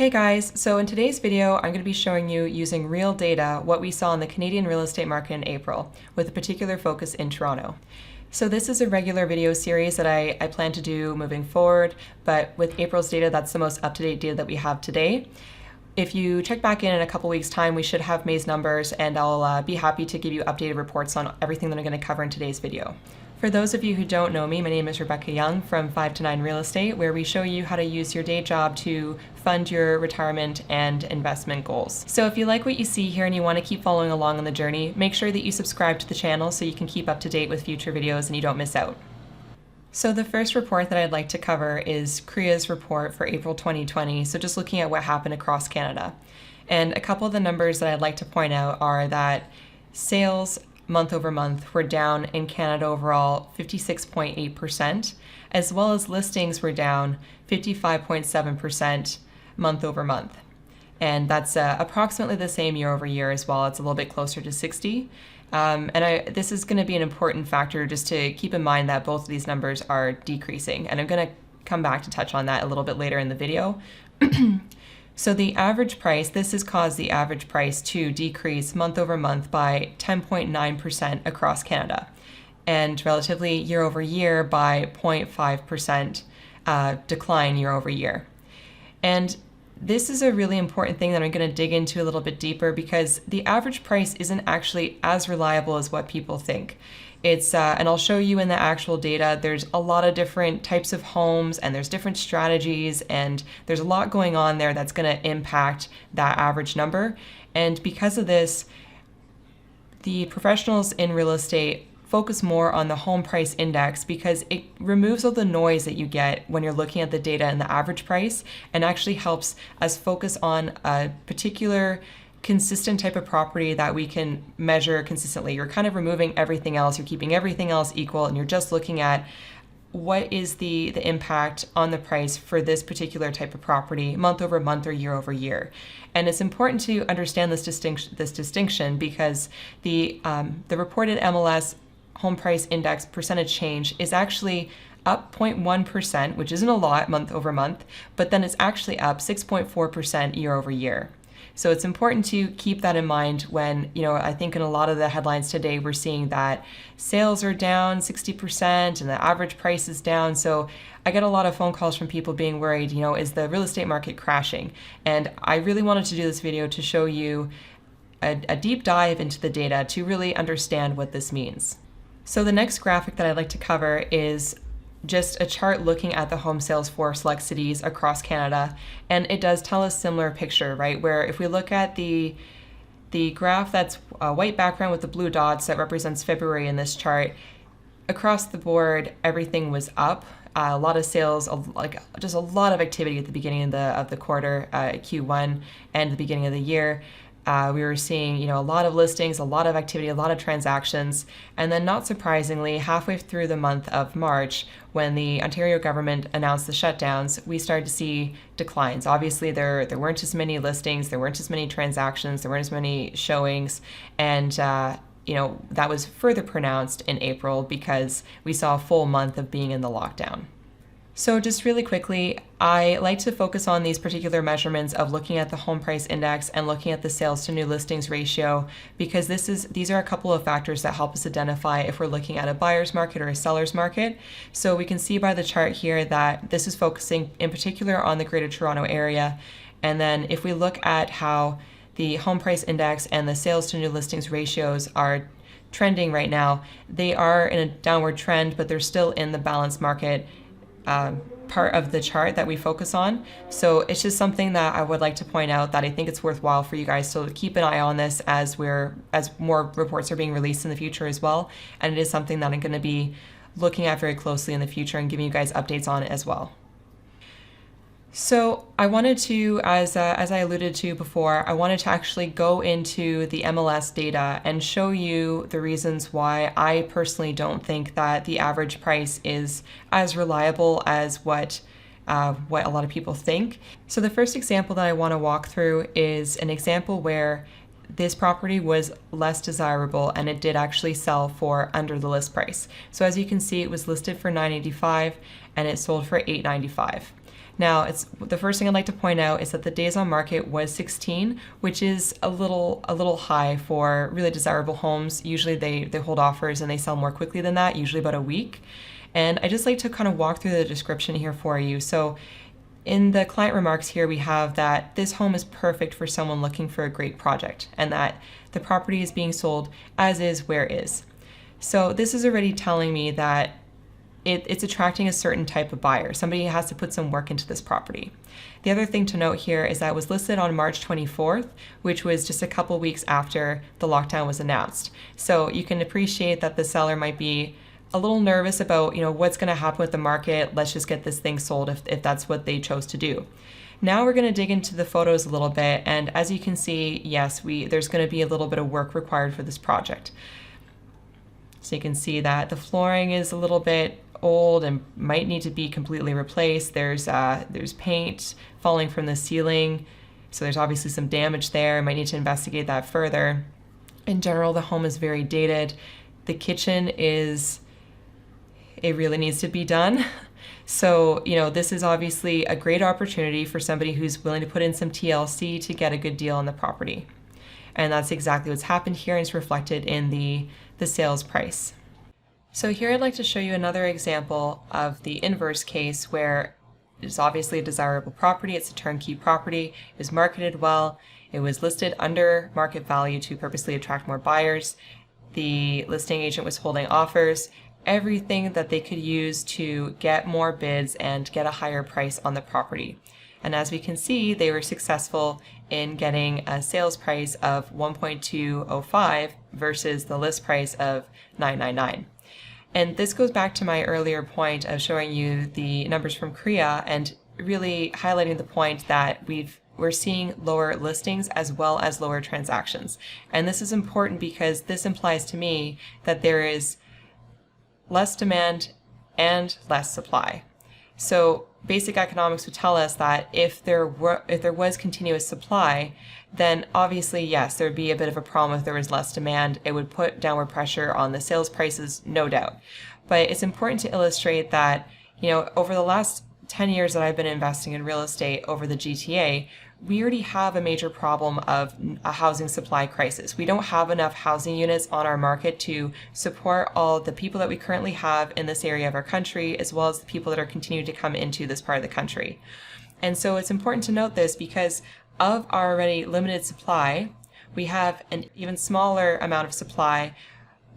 Hey guys, so in today's video, I'm going to be showing you using real data what we saw in the Canadian real estate market in April, with a particular focus in Toronto. So this is a regular video series that I plan to do moving forward, but with April's data, that's the most up-to-date data that we have today. If you check back in a couple weeks' time, we should have May's numbers, and I'll be happy to give you updated reports on everything that I'm going to cover in today's video. For those of you who don't know me, my name is Rebecca Young from 5 to 9 Real Estate, where we show you how to use your day job to fund your retirement and investment goals. So if you like what you see here and you want to keep following along on the journey, make sure that you subscribe to the channel so you can keep up to date with future videos and you don't miss out. So the first report that I'd like to cover is Crias report for April 2020, so just looking at what happened across Canada. And a couple of the numbers that I'd like to point out are that sales month over month were down in Canada overall 56.8%, as well as listings were down 55.7% month over month. And that's approximately the same year over year as well. It's a little bit closer to 60. This is going to be an important factor just to keep in mind that both of these numbers are decreasing. And I'm going to come back to touch on that a little bit later in the video. So the average price, this has caused the average price to decrease month over month by 10.9% across Canada, and relatively year over year by 0.5% decline year over year. And this is a really important thing that I'm going to dig into a little bit deeper, because the average price isn't actually as reliable as what people think. It's, and I'll show you in the actual data, there's a lot of different types of homes and there's different strategies, and there's a lot going on there that's going to impact that average number. And because of this, the professionals in real estate focus more on the home price index, because it removes all the noise that you get when you're looking at the data and the average price, and actually helps us focus on a particular consistent type of property that we can measure consistently. You're kind of removing everything else, you're keeping everything else equal, and you're just looking at what is the impact on the price for this particular type of property month over month or year over year. And it's important to understand this distinction because the reported MLS home price index percentage change is actually up 0.1%, which isn't a lot month over month, but then it's actually up 6.4% year over year. So it's important to keep that in mind when, I think in a lot of the headlines today, we're seeing that sales are down 60% and the average price is down. So I get a lot of phone calls from people being worried, is the real estate market crashing? And I really wanted to do this video to show you a deep dive into the data to really understand what this means. So the next graphic that I'd like to cover is just a chart looking at the home sales for select cities across Canada, and it does tell a similar picture, right? Where if we look at the graph that's a white background with the blue dots that represents February in this chart, across the board everything was up. A lot of sales, just a lot of activity at the beginning of the quarter, Q1, and the beginning of the year. We were seeing, a lot of listings, a lot of activity, a lot of transactions. And then not surprisingly, halfway through the month of March, when the Ontario government announced the shutdowns, we started to see declines. Obviously, there weren't as many listings, there weren't as many transactions, there weren't as many showings. And, that was further pronounced in April because we saw a full month of being in the lockdown. So just really quickly, I like to focus on these particular measurements of looking at the home price index and looking at the sales to new listings ratio, because these are a couple of factors that help us identify if we're looking at a buyer's market or a seller's market. So we can see by the chart here that this is focusing in particular on the Greater Toronto area. And then if we look at how the home price index and the sales to new listings ratios are trending right now, they are in a downward trend, but they're still in the balanced market part of the chart that we focus on. So it's just something that I would like to point out that I think it's worthwhile for you guys to keep an eye on this as more reports are being released in the future as well. And it is something that I'm going to be looking at very closely in the future and giving you guys updates on it as well. So I wanted to, as I alluded to before, I wanted to actually go into the MLS data and show you the reasons why I personally don't think that the average price is as reliable as what a lot of people think. So the first example that I want to walk through is an example where this property was less desirable and it did actually sell for under the list price. So as you can see, it was listed for $985 and it sold for $895. Now, the first thing I'd like to point out is that the days on market was 16, which is a little high for really desirable homes. Usually they hold offers and they sell more quickly than that, usually about a week. And I just like to kind of walk through the description here for you. So in the client remarks here, we have that this home is perfect for someone looking for a great project, and that the property is being sold as is, where is. So this is already telling me that it's attracting a certain type of buyer. Somebody has to put some work into this property. The other thing to note here is that it was listed on March 24th, which was just a couple weeks after the lockdown was announced. So you can appreciate that the seller might be a little nervous about, what's going to happen with the market. Let's just get this thing sold if that's what they chose to do. Now we're going to dig into the photos a little bit, and as you can see, yes, there's going to be a little bit of work required for this project. So you can see that the flooring is a little bit old and might need to be completely replaced. There's paint falling from the ceiling, so there's obviously some damage there. Might need to investigate that further. In general, the home is very dated. The kitchen it really needs to be done. So, this is obviously a great opportunity for somebody who's willing to put in some TLC to get a good deal on the property. And that's exactly what's happened here, and it's reflected in the sales price. So here I'd like to show you another example of the inverse case where it's obviously a desirable property. It's a turnkey property. It was marketed well. It was listed under market value to purposely attract more buyers. The listing agent was holding offers, everything that they could use to get more bids and get a higher price on the property. And as we can see, they were successful in getting a sales price of $1.205 versus the list price of $999. And this goes back to my earlier point of showing you the numbers from Crias and really highlighting the point that we're seeing lower listings as well as lower transactions. And this is important because this implies to me that there is less demand and less supply. So basic economics would tell us that if there was continuous supply, then obviously, yes, there would be a bit of a problem if there was less demand. It would put downward pressure on the sales prices, no doubt. But it's important to illustrate that, over the last 10 years that I've been investing in real estate over the GTA, we already have a major problem of a housing supply crisis. We don't have enough housing units on our market to support all the people that we currently have in this area of our country, as well as the people that are continuing to come into this part of the country. And so it's important to note this because of our already limited supply, we have an even smaller amount of supply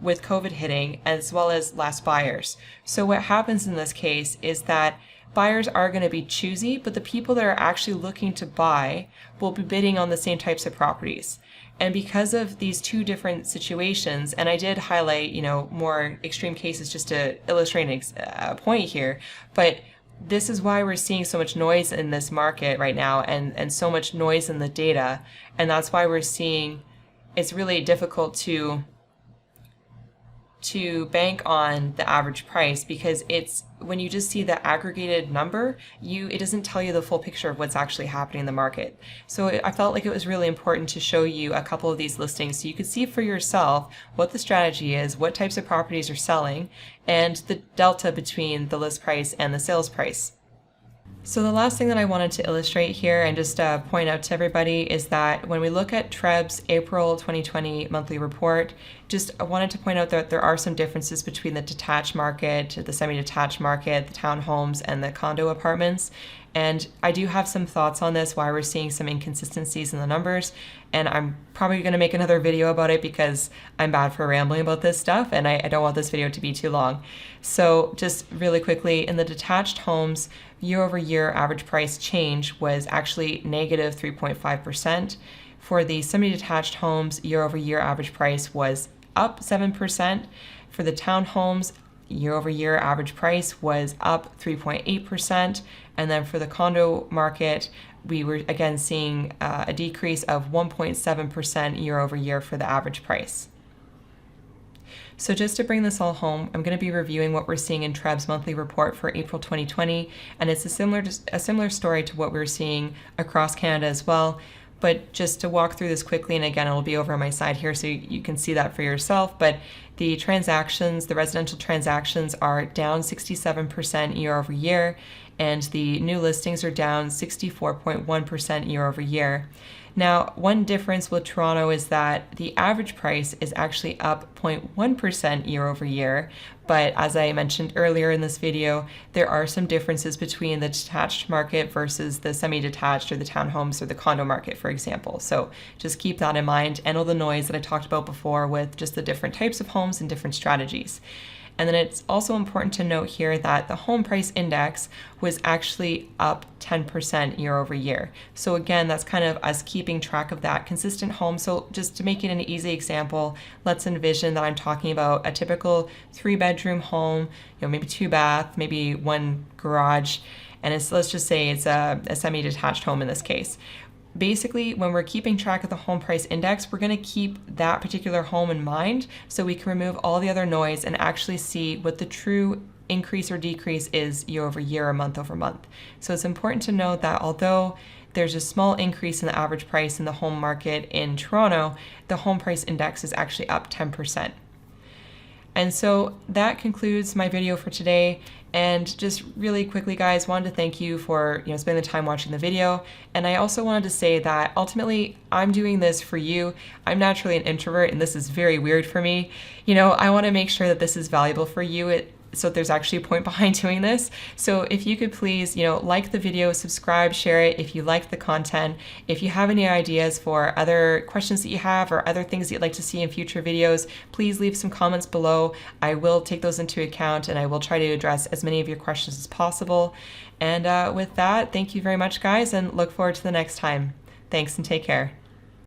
with COVID hitting, as well as less buyers. So what happens in this case is that buyers are going to be choosy, but the people that are actually looking to buy will be bidding on the same types of properties. And because of these two different situations, and I did highlight, more extreme cases just to illustrate a point here, but this is why we're seeing so much noise in this market right now and so much noise in the data. And that's why we're seeing it's really difficult to bank on the average price, because it's when you just see the aggregated number, it doesn't tell you the full picture of what's actually happening in the market. So I felt like it was really important to show you a couple of these listings so you could see for yourself what the strategy is, what types of properties are selling, and the delta between the list price and the sales price. So the last thing that I wanted to illustrate here and just point out to everybody is that when we look at TREB's April 2020 monthly report, I wanted to point out that there are some differences between the detached market, the semi-detached market, the townhomes, and the condo apartments. And I do have some thoughts on this, why we're seeing some inconsistencies in the numbers. And I'm probably going to make another video about it because I'm bad for rambling about this stuff and I don't want this video to be too long. So just really quickly, in the detached homes, year-over-year average price change was actually negative 3.5%. For the semi-detached homes, year-over-year average price was up 7%. For the townhomes, year-over-year average price was up 3.8%. And then for the condo market, we were again seeing a decrease of 1.7% year-over-year for the average price. So just to bring this all home, I'm going to be reviewing what we're seeing in TREB's monthly report for April 2020, and it's a similar story to what we're seeing across Canada as well. But just to walk through this quickly, and again, it'll be over on my side here so you can see that for yourself, but the residential transactions are down 67% year over year, and the new listings are down 64.1% year over year. Now, one difference with Toronto is that the average price is actually up 0.1% year over year, but as I mentioned earlier in this video, there are some differences between the detached market versus the semi-detached or the townhomes or the condo market, for example. So just keep that in mind, and all the noise that I talked about before with just the different types of homes and different strategies. And then it's also important to note here that the home price index was actually up 10% year over year. So again, that's kind of us keeping track of that consistent home. So just to make it an easy example, let's envision that I'm talking about a typical 3-bedroom home, maybe 2 bath, maybe 1 garage, and let's just say it's a semi-detached home in this case. Basically, when we're keeping track of the home price index, we're going to keep that particular home in mind so we can remove all the other noise and actually see what the true increase or decrease is year over year or month over month. So it's important to note that although there's a small increase in the average price in the home market in Toronto, the home price index is actually up 10%. And so that concludes my video for today. And just really quickly, guys, wanted to thank you for spending the time watching the video. And I also wanted to say that ultimately I'm doing this for you. I'm naturally an introvert, and this is very weird for me. I want to make sure that this is valuable for you. So there's actually a point behind doing this. So if you could please, like the video, subscribe, share it if you like the content. If you have any ideas for other questions that you have or other things that you'd like to see in future videos, please leave some comments below. I will take those into account and I will try to address as many of your questions as possible. And with that, thank you very much, guys, and look forward to the next time. Thanks and take care.